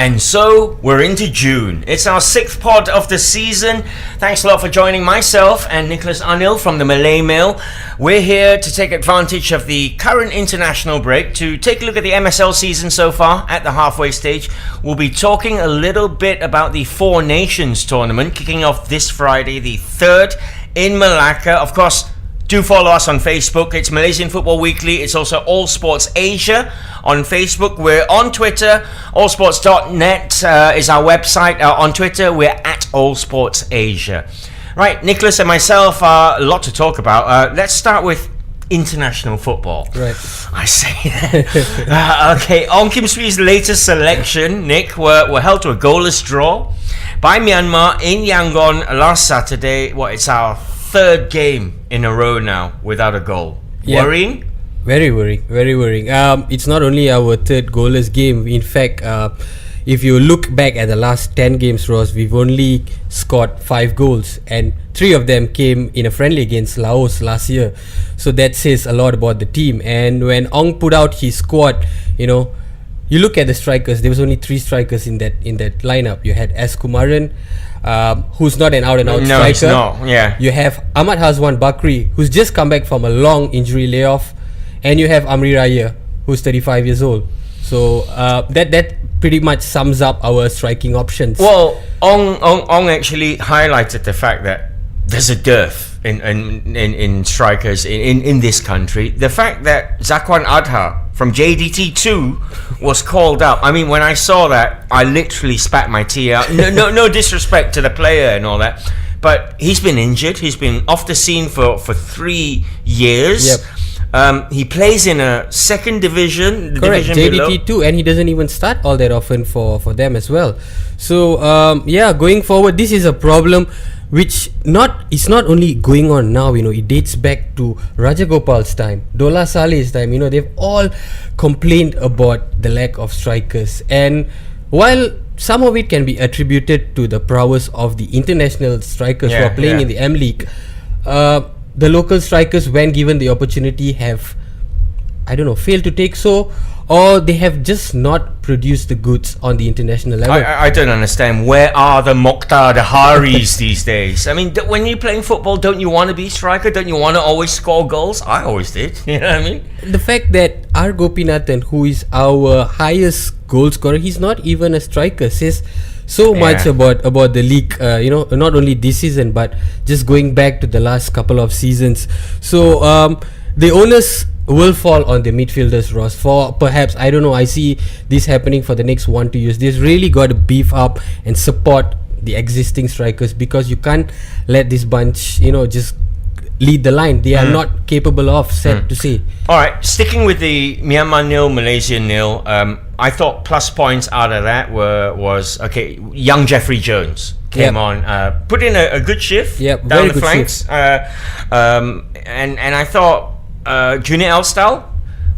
And so we're into June. It's our 6th pod of the season. Thanks a lot for joining myself and Nicolas Anil from the Malay Mail. We're here to take advantage of the current international break to take a look at the MSL season so far at the halfway stage. We'll be talking a little bit about the Four Nations tournament kicking off this Friday, the 3rd in Malacca. Of course, do follow us on Facebook. It's Malaysian Football Weekly. It's also All Sports Asia on Facebook. We're on Twitter. Allsports.net is our website. On Twitter, we're at All Sports Asia. Right, Nicholas and myself, a lot to talk about. Let's start with international football. Right. I say that. Okay, Ong Kim Swee's latest selection, Nick, were held to a goalless draw by Myanmar in Yangon last Saturday. It's our 3rd game in a row now without a goal. Yeah. Worrying? Very worrying. It's not only our 3rd goalless game. In fact, if you look back at the last 10 games, Ross, we've only scored 5 goals, and 3 of them came in a friendly against Laos last year. So that says a lot about the team. And when Ong put out his squad, you look at the strikers. There was only 3 strikers in that lineup. You had S. Kumaran, who's not an out-and-out striker. He's not. Yeah. You have Ahmad Hazwan Bakri, who's just come back from a long injury layoff, and you have Amri Raya, who's 35 years old. So that pretty much sums up our striking options. Well, Ong actually highlighted the fact that there's a dearth in strikers in this country. The fact that Zakwan Adha from JDT2 was called up. I mean, when I saw that, I literally spat my tea out. No disrespect to the player and all that, but he's been injured. He's been off the scene for 3 years. Yep. He plays in a 2nd division, the correct, division JDT2, below. and he doesn't even start all that often for them as well. So going forward, this is a problem which is not only going on now. It dates back to Rajagopal's time, Dola Saleh's time. They've all complained about the lack of strikers, and while some of it can be attributed to the prowess of the international strikers who are playing in the M League, the local strikers, when given the opportunity, have failed to take so, or they have just not produced the goods on the international level. I don't understand. Where are the Mokhtar, the Haris these days? I mean, when you're playing football, don't you want to be striker? Don't you want to always score goals? I always did. You know what I mean? The fact that R. Gopinathan, who is our highest goal scorer, he's not even a striker, says so much about the league, not only this season, but just going back to the last couple of seasons. So the onus will fall on the midfielders, Ross, for perhaps, I see this happening for the next 1-2 years. They've really got to beef up and support the existing strikers, because you can't let this bunch, just lead the line. They are not capable of, sad to say. Alright, sticking with the Myanmar nil, Malaysian nil, I thought plus points out of that was young Jeffrey Jones came on, put in a good shift down the flanks, and I thought Junior Elstal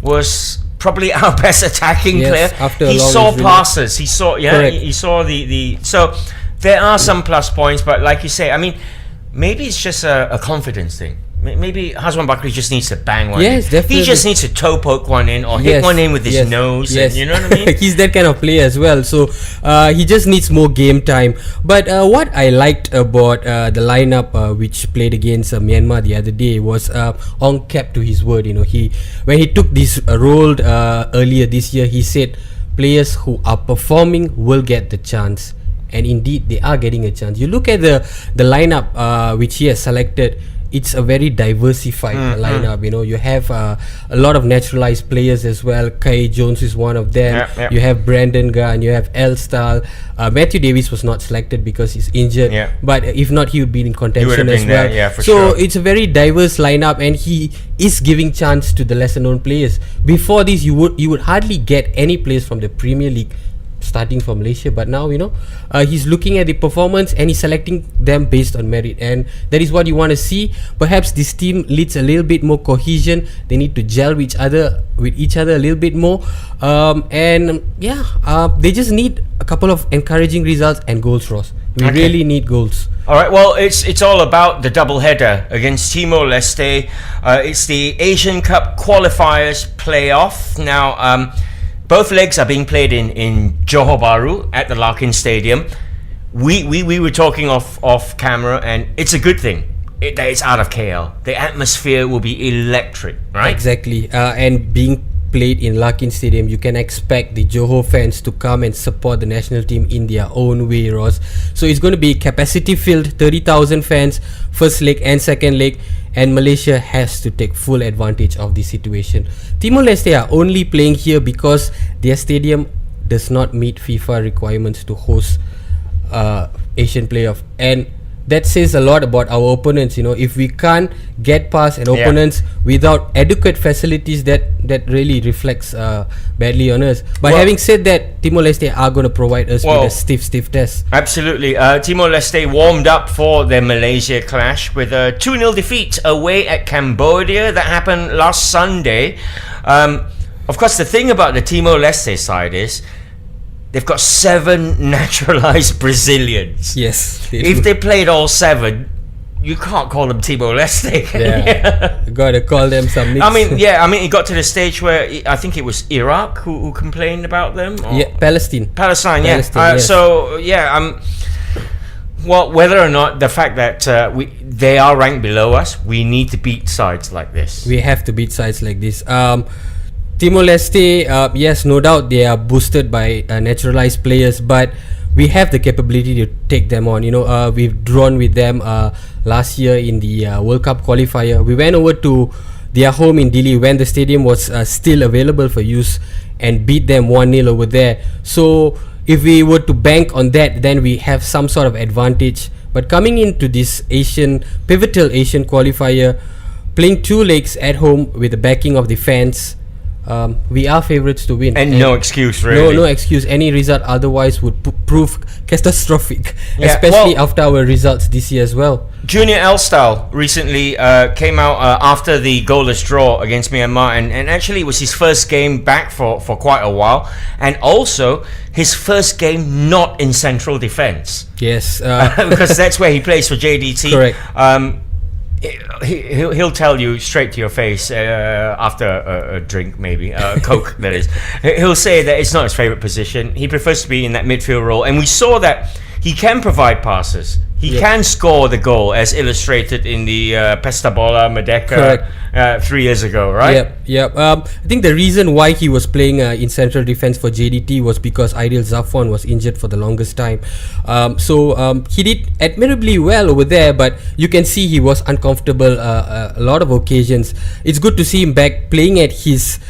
was probably our best attacking player. He saw passes, he saw the so there are some plus points, but like you say, I mean, maybe it's just a confidence thing. Maybe Hazwan Bakri just needs to bang one in. Definitely. He just needs to toe poke one in, or hit one in with his nose. And, you know what I mean? He's that kind of player as well. So he just needs more game time. But what I liked about the lineup which played against Myanmar the other day was Ong kept to his word. When he took this role earlier this year, he said players who are performing will get the chance. And indeed, they are getting a chance. You look at the lineup which he has selected. It's a very diversified lineup. You have a lot of naturalized players as well. Kai Jones is one of them. You have Brandon Gunn. You have Elstal. Matthew Davies was not selected because he's injured. But if not, he would be in contention as well. So it's a very diverse lineup, and he is giving chance to the lesser known players. Before this, you would hardly get any players from the Premier League starting from Malaysia, but now he's looking at the performance and he's selecting them based on merit, and that is what you want to see. Perhaps this team needs a little bit more cohesion. They need to gel with each other a little bit more, they just need a couple of encouraging results and goals, Ross. We really need goals. Alright, well, it's all about the double header against Timor-Leste. It's the Asian Cup qualifiers playoff now. both legs are being played in Johor Bahru at the Larkin Stadium. We were talking off camera, and it's a good thing that it's out of KL. The atmosphere will be electric, right? Exactly. And being played in Larkin Stadium, you can expect the Johor fans to come and support the national team in their own way, Ross. So it's going to be capacity filled, 30,000 fans, first leg and second leg, and Malaysia has to take full advantage of the situation. Timor-Leste are only playing here because their stadium does not meet FIFA requirements to host Asian playoff, and that says a lot about our opponents. If we can't get past an opponents without adequate facilities, that really reflects badly on us. But having said that, Timor-Leste are going to provide us with a stiff test. Absolutely. Timor-Leste warmed up for their Malaysia clash with a 2-0 defeat away at Cambodia that happened last Sunday. Of course, the thing about the Timor-Leste side is they've got 7 naturalized Brazilians. Yes. If they played all 7, you can't call them Timor-Leste. Yeah. Gotta call them some mix. I mean, it got to the stage where I think it was Iraq who complained about them. Palestine, yes. So, well, whether or not the fact that they are ranked below us, we need to beat sides like this. We have to beat sides like this. Timor-Leste, yes, no doubt they are boosted by naturalized players, but we have the capability to take them on. We've drawn with them last year in the World Cup qualifier. We went over to their home in Dili when the stadium was still available for use and beat them 1-0 over there. So if we were to bank on that, then we have some sort of advantage. But coming into this pivotal Asian qualifier, playing 2 legs at home with the backing of the fans, we are favourites to win, and no excuse really. No excuse. Any result otherwise would prove catastrophic, especially after our results this year as well. Junior Elstal recently came out after the goalless draw against Myanmar, and actually it was his first game back for quite a while, and also his first game not in central defence. Yes, because that's where he plays for JDT. Correct. He'll tell you straight to your face after a drink, maybe Coke that is. He'll say that it's not his favourite position. He prefers to be in that midfield role, and we saw that he can provide passes. He can score the goal, as illustrated in the Pesta Bola Merdeka 3 years ago, right? Yep. I think the reason why he was playing in central defence for JDT was because Aidil Zafwan was injured for the longest time. So he did admirably well over there, but you can see he was uncomfortable a lot of occasions. It's good to see him back playing at his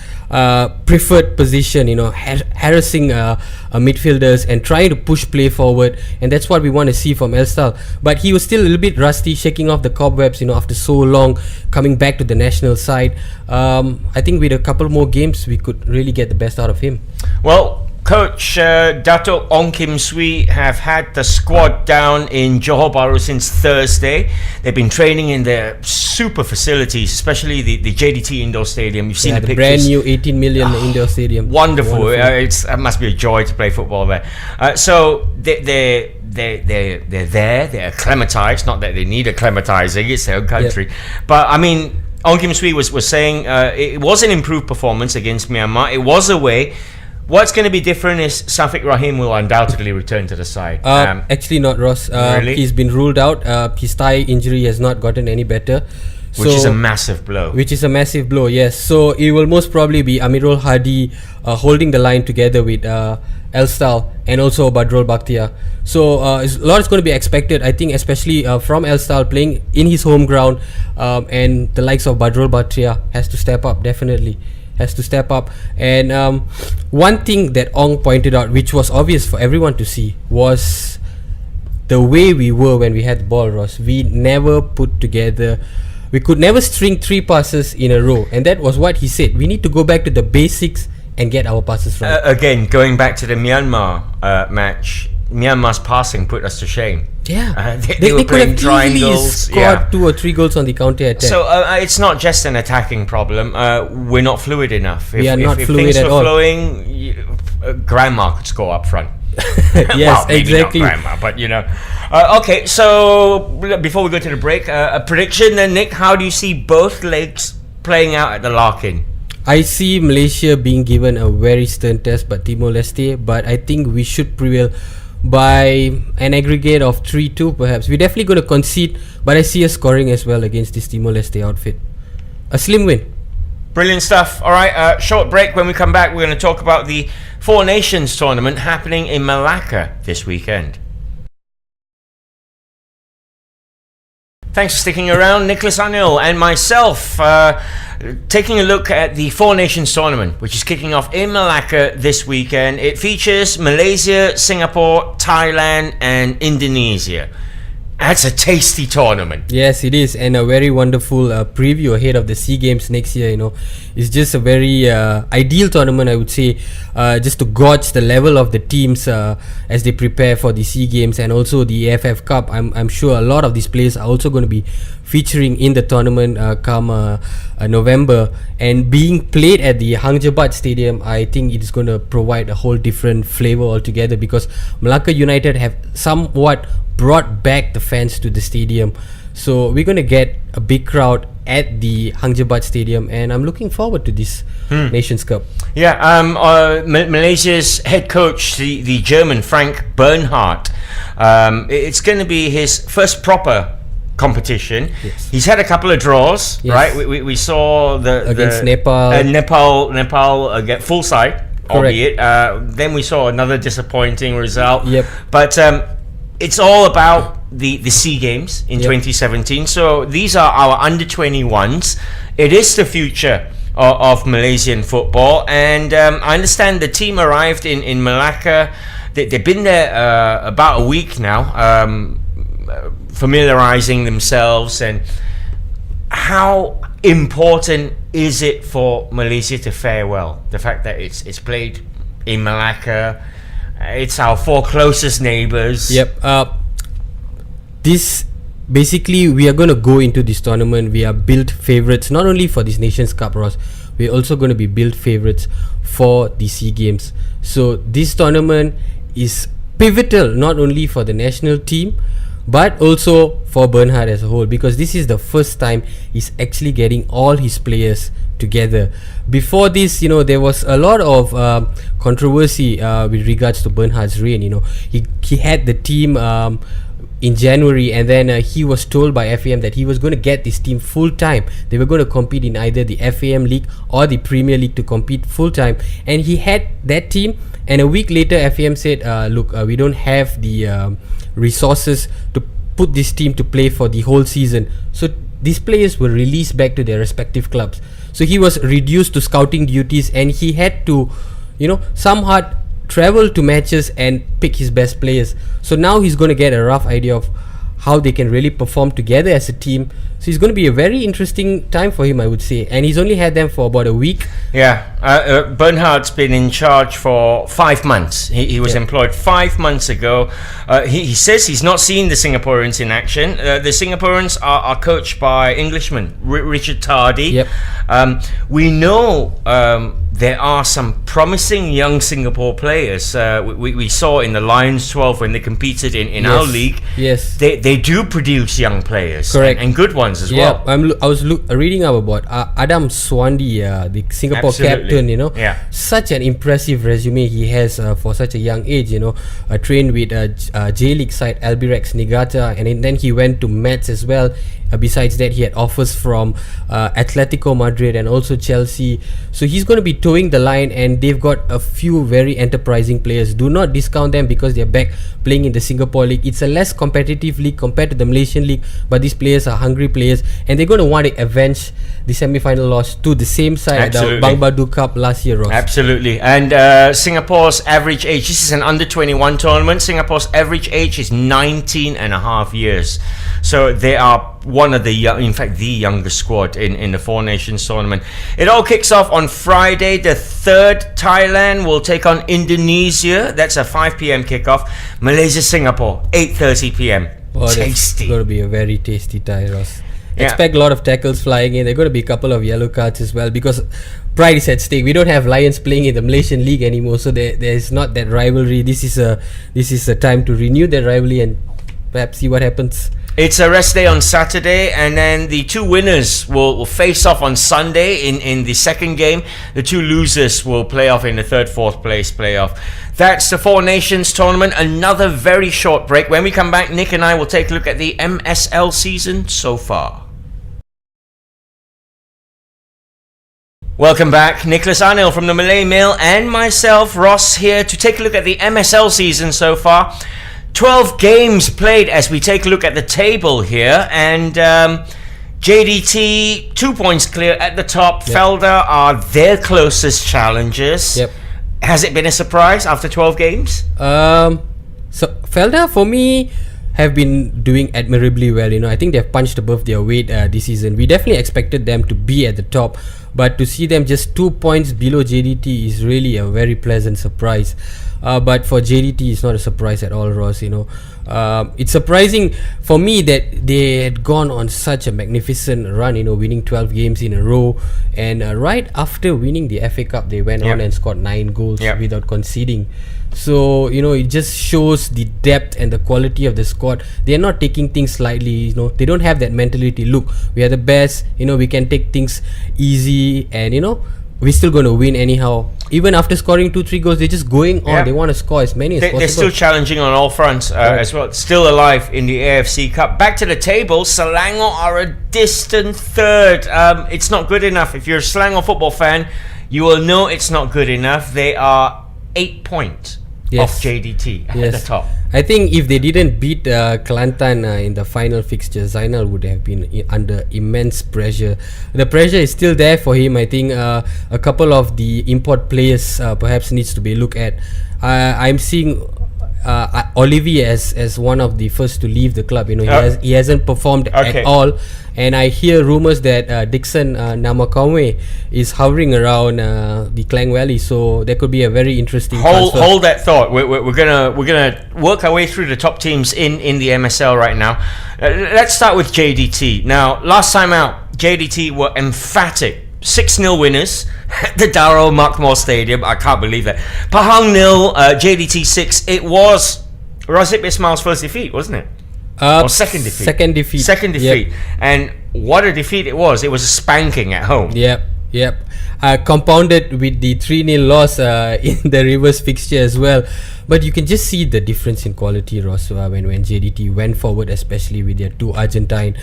preferred position, harassing midfielders and trying to push play forward, and that's what we want to see from Elstal. But he was still a little bit rusty, shaking off the cobwebs, after so long, coming back to the national side. I think with a couple more games, we could really get the best out of him. Well, Coach Dato' Ong Kim Swee have had the squad down in Johor Bahru since Thursday. They've been training in their super facilities, especially the JDT indoor stadium. You've seen the pictures. Brand new 18 million indoor stadium. Wonderful. It must be a joy to play football there. So they're there. They're acclimatized. Not that they need acclimatizing. It's their own country. But I mean, Ong Kim Swee was saying it was an improved performance against Myanmar. It was away. What's going to be different is Safiq Rahim will undoubtedly return to the side. Actually not, Ross. Really? He's been ruled out. His thigh injury has not gotten any better. Which is a massive blow. Yes. So it will most probably be Amirul Hadi holding the line together with Elstal and also Badrul Bakhtiar. So a lot is going to be expected, I think, especially from Elstal playing in his home ground, and the likes of Badrul Bakhtiar has to step up, definitely. And one thing that Ong pointed out, which was obvious for everyone to see, was the way we were when we had the ball, Ross. We never put together, we could never string 3 passes in a row, and that was what he said. We need to go back to the basics and get our passes right. Again, going back to the Myanmar match, Myanmar's passing put us to shame. Yeah, they were playing triangles. Scored 2 or 3 goals on the counter attack. So it's not just an attacking problem. We're not fluid enough. We are not if fluid things at were all. flowing, Grandma could score up front. Yes, well, maybe exactly. not Grandma, but okay, so before we go to the break, a prediction then, Nick. How do you see both legs playing out at the Larkin? I see Malaysia being given a very stern test by Timor-Leste, but I think we should prevail by an aggregate of 3-2 perhaps. We're definitely going to concede, but I see us scoring as well against this Timor-Leste outfit. A slim win. Brilliant stuff. All right, short break. When we come back, we're going to talk about the Four Nations tournament happening in Malacca this weekend. Thanks for sticking around. Nicolas Anil and myself taking a look at the Four Nations tournament, which is kicking off in Malacca this weekend. It features Malaysia, Singapore, Thailand and Indonesia. That's a tasty tournament. Yes, it is, and a very wonderful preview ahead of the SEA Games next year. It's just a very ideal tournament, I would say, just to gauge the level of the teams as they prepare for the SEA Games and also the AFF Cup. I'm sure a lot of these players are also going to be featuring in the tournament come November, and being played at the Hang Jebat Stadium, I think it is going to provide a whole different flavor altogether, because Malacca United have somewhat brought back the fans to the stadium. So we're going to get a big crowd at the Hang Jebat Stadium, and I'm looking forward to this Nations Cup. Yeah, Malaysia's head coach, the German Frank Bernhardt, it's going to be his first proper competition. Yes. He's had a couple of draws, Yes. right? We saw Against Nepal. Nepal get full side, albeit. Then we saw another disappointing result. Yep. But it's all about the SEA Games in 2017. So these are our under 21s. It is the future of Malaysian football, and I understand the team arrived in Malacca. They've been there about a week now, familiarizing themselves. And how important is it for Malaysia to fare well? The fact that it's played in Malacca, it's our four closest neighbors. Yep. This basically, we are going to go into this tournament. We are built favourites not only for this Nations Cup, Ross. We're also going to be built favourites for the SEA Games. So this tournament is pivotal not only for the national team, but also for Bernhardt as a whole, because this is the first time he's actually getting all his players together. Before this, there was a lot of controversy with regards to Bernhardt's reign. He had the team in January, and then he was told by FAM that he was going to get this team full time. They were going to compete in either the FAM League or the Premier League to compete full time, and he had that team. And a week later, FAM said, look, we don't have the resources to put this team to play for the whole season. So these players were released back to their respective clubs. So he was reduced to scouting duties, and he had to, somehow travel to matches and pick his best players. So now he's going to get a rough idea of how they can really perform together as a team. So it's going to be a very interesting time for him, I would say. And he's only had them for about a week. Yeah, Bernhardt's been in charge for 5 months. He was employed 5 months ago. He says he's not seen the Singaporeans in action. The Singaporeans are coached by Englishman Richard Tardy. Yep. We know there are some promising young Singapore players. We saw in the Lions 12 when they competed in our league. Yes. They do produce young players. Correct. And good ones as well. I was reading up about Adam Swandi, the Singapore captain. Such an impressive resume he has for such a young age. Trained with J League side Albirex Niigata, and then he went to Mets as well. Besides that, he had offers from Atletico Madrid and also Chelsea. So he's going to be towing the line, and they've got a few very enterprising players. Do not discount them because they're back playing in the Singapore League. It's a less competitive league compared to the Malaysian League, but these players are hungry players, and they're going to want to avenge the semi-final loss to the same side at the Bang Badu Cup last year, Ross. Absolutely. And Singapore's average age, this is an under 21 tournament. Singapore's average age is 19 and a half years. So they are one of the in fact the youngest squad in the Four Nations tournament. It all kicks off on Friday the 3rd. Thailand will take on Indonesia. That's a 5 p.m. kickoff. Malaysia, Singapore, 8:30 p.m. Tasty. It's going to be a very tasty tie, Ross. Yeah. Expect a lot of tackles flying in. There are going to be a couple of yellow cards as well, because pride is at stake. We don't have Lions playing in the Malaysian League anymore, so there is not that rivalry. This is a time to renew that rivalry and perhaps see what happens. It's a rest day on Saturday, and then the two winners will face off on Sunday in the second game. The two losers will play off in the third, fourth place playoff. That's the Four Nations tournament. Another very short break. When we come back, Nick and I will take a look at the MSL season so far. Welcome back. Nicolas Anil from the Malay Mail and myself, Ross, here to take a look at the MSL season so far. 12 games played as we take a look at the table here, and JDT 2 points clear at the top. Yep. Felda are their closest challengers. Yep. Has it been a surprise after 12 games? So Felda, for me, have been doing admirably well. I think they've punched above their weight this season. We definitely expected them to be at the top, but to see them just 2 points below JDT is really a very pleasant surprise. But for JDT, it's not a surprise at all, Ross. It's surprising for me that they had gone on such a magnificent run, winning 12 games in a row, and right after winning the FA Cup, they went on and scored 9 goals without conceding. So it just shows the depth and the quality of the squad. They're not taking things lightly. They don't have that mentality. Look, we are the best. We can take things easy, and we're still going to win anyhow. Even after scoring 2-3 goals, they're just going on. They want to score as many as possible. They're still challenging on all fronts as well. Still alive in the AFC Cup. Back to the table, Selangor are a distant third. It's not good enough. If you're a Selangor football fan, you will know it's not good enough. They are 8 points off JDT at the top. I think if they didn't beat Kelantan in the final fixture, Zainal would have been under immense pressure. The pressure is still there for him. I think a couple of the import players perhaps needs to be looked at. I'm seeing Olivier as one of the first to leave the club. He hasn't performed at all, and I hear rumors that Dixon Namakamwe is hovering around the Klang Valley, so that could be a very interesting transfer. Hold that thought. We're gonna work our way through the top teams in the MSL right now. Let's start with JDT. Now, last time out, JDT were emphatic 6-0 winners at the Darul Makmur Stadium. I can't believe that. Pahang 0, JDT 6. It was Razib Ismail's first defeat, wasn't it? Or second defeat? Second defeat. Yep. And what a defeat it was. It was a spanking at home. Yep. Compounded with the 3-0 loss in the reverse fixture as well. But you can just see the difference in quality, Ross, when JDT went forward, especially with their two Argentine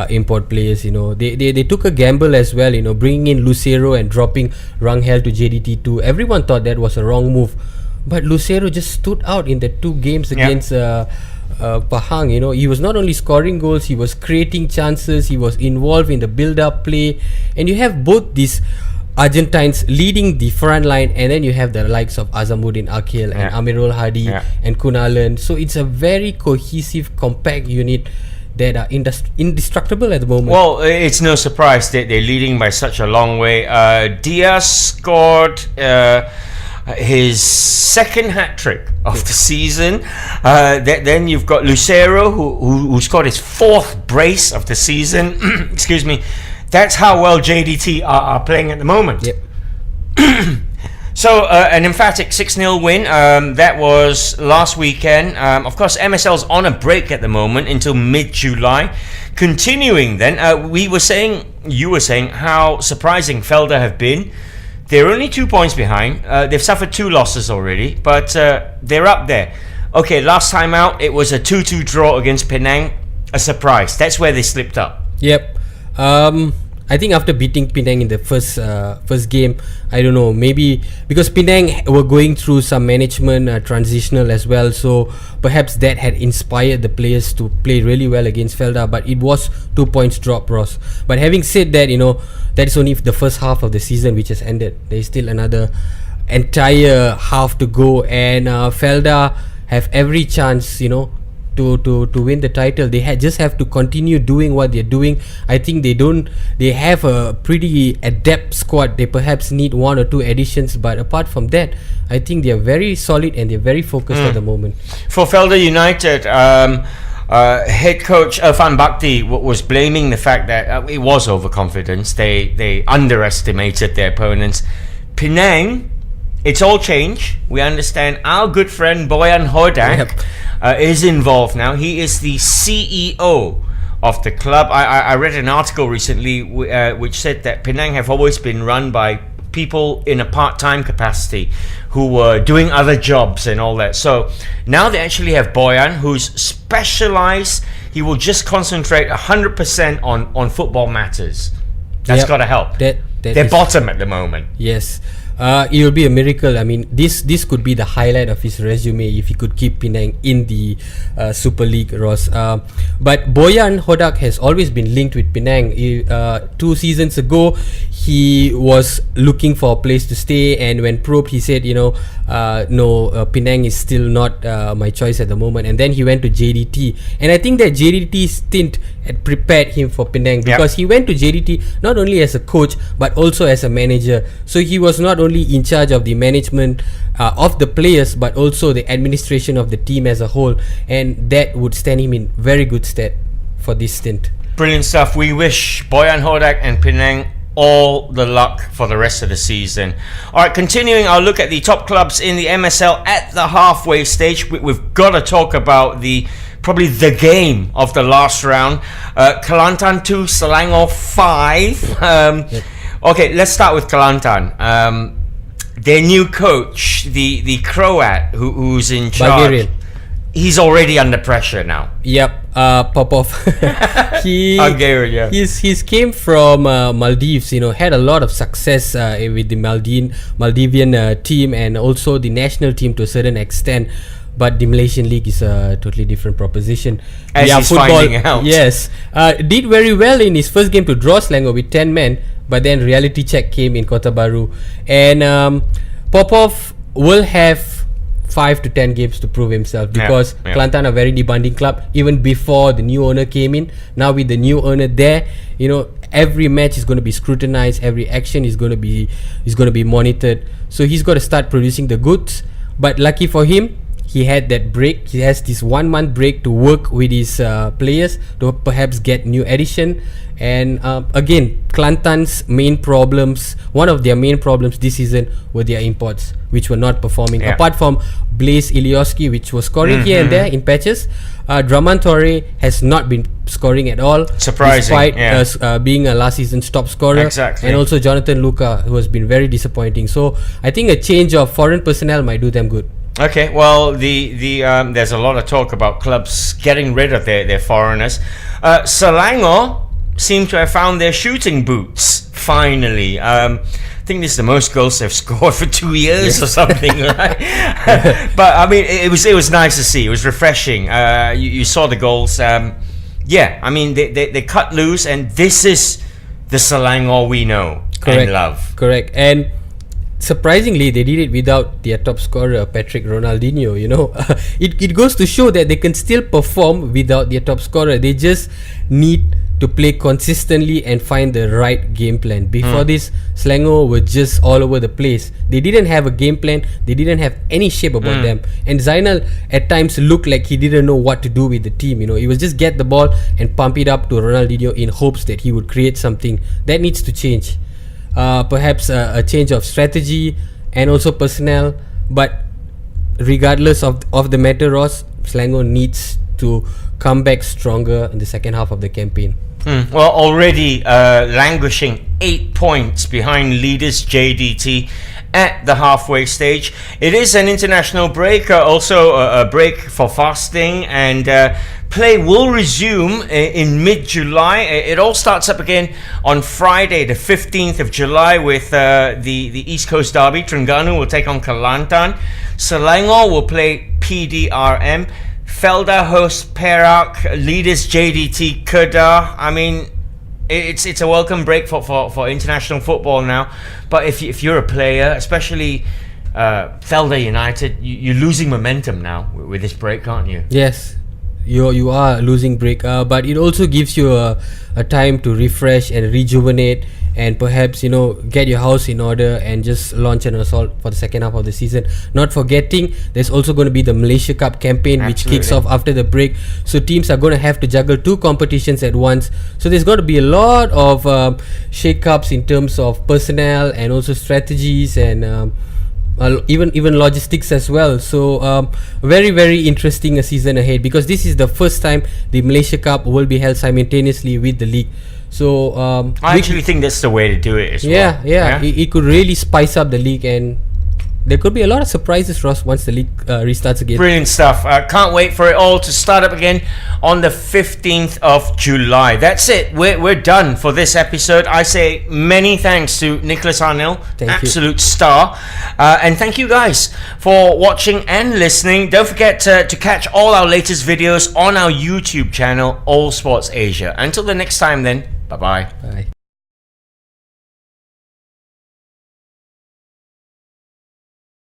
import players. They took a gamble as well, bringing in Lucero and dropping Rangel to JDT2. Everyone thought that was a wrong move, but Lucero just stood out in the 2 games against Pahang. He was not only scoring goals, he was creating chances, he was involved in the build-up play, and you have both these Argentines leading the front line, and then you have the likes of Azamuddin Akil and Amirul Hadi and Kunalan. So it's a very cohesive, compact unit that are indestructible at the moment. Well, it's no surprise that they're leading by such a long way. Diaz scored his second hat-trick of the season. Then you've got Lucero who scored his 4th brace of the season. Excuse me. That's how well JDT are playing at the moment. Yep. So an emphatic 6-0 win. That was last weekend. Of course, MSL's on a break at the moment until mid-July. Continuing then, you were saying how surprising Felda have been. They're only 2 points behind. They've suffered 2 losses already, but they're up there. Okay, last time out, it was a 2-2 draw against Penang. A surprise. That's where they slipped up. Yep. I think after beating Penang in the first game, I don't know, maybe because Penang were going through some management transitional as well, so perhaps that had inspired the players to play really well against Felda, but it was 2 points drop, Ross. But having said that, that's only the first half of the season which has ended. There's still another entire half to go, and Felda have every chance, to win the title. They just have to continue doing what they're doing. I think they have a pretty adept squad. They perhaps need 1 or 2 additions, but apart from that, I think they're very solid and they're very focused at the moment. For Felda United, head coach Irfan Bakti was blaming the fact that it was overconfidence. They underestimated their opponents. Penang, it's all changed. We understand. Our good friend Boyan Hodak is involved now. He is the CEO of the club. I read an article recently which said that Penang have always been run by people in a part-time capacity who were doing other jobs and all that. So now they actually have Boyan, who's specialized. He will just concentrate 100% on football matters. That's got to help. They're bottom at the moment. Yes. It will be a miracle. I mean, this could be the highlight of his resume if he could keep Penang in the Super League, Ross. But Boyan Hodak has always been linked with Penang. 2 seasons ago, he was looking for a place to stay, and when probed, he said, no, Penang is still not my choice at the moment. And then he went to JDT, and I think that JDT stint had prepared him for Penang, because he went to JDT not only as a coach but also as a manager. So he was not only in charge of the management of the players but also the administration of the team as a whole, and that would stand him in very good stead for this stint. Brilliant stuff. We wish Boyan Hodak and Penang all the luck for the rest of the season. Alright, continuing our look at the top clubs in the MSL at the halfway stage. We've got to talk about probably the game of the last round. Kelantan 2, Selangor 5. Okay, let's start with Kelantan. Their new coach, the Croat who's in charge, Bulgarian. He's already under pressure now. Yep, Popov. Hungarian, yeah. He's came from Maldives. Had a lot of success with the Maldivian team and also the national team to a certain extent. But the Malaysian League is a totally different proposition. As he's finding out. Yes, did very well in his first game to draw Selangor with 10 men. But then reality check came in Kota Baru, and Popov will have 5 to 10 games to prove himself, because Kelantan are a very demanding club even before the new owner came in. Now with the new owner there, every match is going to be scrutinized, every action is going to be monitored. So he's got to start producing the goods. But lucky for him, he had that break. He has this 1 month break to work with his players to perhaps get new addition. And again, Kelantan's one of their main problems this season were their imports, which were not performing. Apart from Blaise Ilioski, which was scoring here and there in patches, Draman Torre has not been scoring at all. Surprising, despite being a last season's top scorer. Exactly. And also Jonathan Luka, who has been very disappointing. So I think a change of foreign personnel might do them good. Okay, well, there's a lot of talk about clubs getting rid of their foreigners. Selangor seem to have found their shooting boots finally. I think this is the most goals they've scored for 2 years or something, right? But I mean, it was nice to see. It was refreshing. You saw the goals. I mean, they cut loose, and this is the Selangor we know and love. Correct. And surprisingly, they did it without their top scorer, Patrick Ronaldinho. It goes to show that they can still perform without their top scorer. They just need to play consistently and find the right game plan. Before this, Selangor were just all over the place. They didn't have a game plan. They didn't have any shape about them. And Zainal at times looked like he didn't know what to do with the team. He was just get the ball and pump it up to Ronaldinho in hopes that he would create something. That needs to change. Perhaps a change of strategy and also personnel. But regardless of the matter, Ross, Selangor needs to come back stronger in the second half of the campaign. Well, already languishing 8 points behind leaders JDT at the halfway stage. It is an international break, also a break for fasting, and play will resume in mid-July. It all starts up again on Friday, the 15th of July, with the East Coast Derby. Terengganu will take on Kelantan. Selangor will play PDRM. Felda hosts Perak, leaders JDT Kedah. I mean, it's a welcome break for international football now. But if you're a player, especially Felda United, you're losing momentum now with this break, aren't you? Yes, you are losing break. But it also gives you a time to refresh and rejuvenate, and perhaps get your house in order and just launch an assault for the second half of the season. Not forgetting, there's also going to be the Malaysia Cup campaign, which kicks off after the break. So teams are going to have to juggle 2 competitions at once. So there's got to be a lot of shake-ups in terms of personnel and also strategies and even logistics as well. So very very interesting a season ahead, because this is the first time the Malaysia Cup will be held simultaneously with the league. So I actually think that's the way to do it as yeah, well. yeah, it could really spice up the league, and there could be a lot of surprises, Ross, once the league restarts again. Brilliant stuff. Can't wait for it all to start up again on the 15th of July. That's it. We're done for this episode. I say many thanks to Nicolas Anil, absolute star. And thank you guys for watching and listening. Don't forget to catch all our latest videos on our YouTube channel, All Sports Asia. Until the next time then, bye-bye. Bye.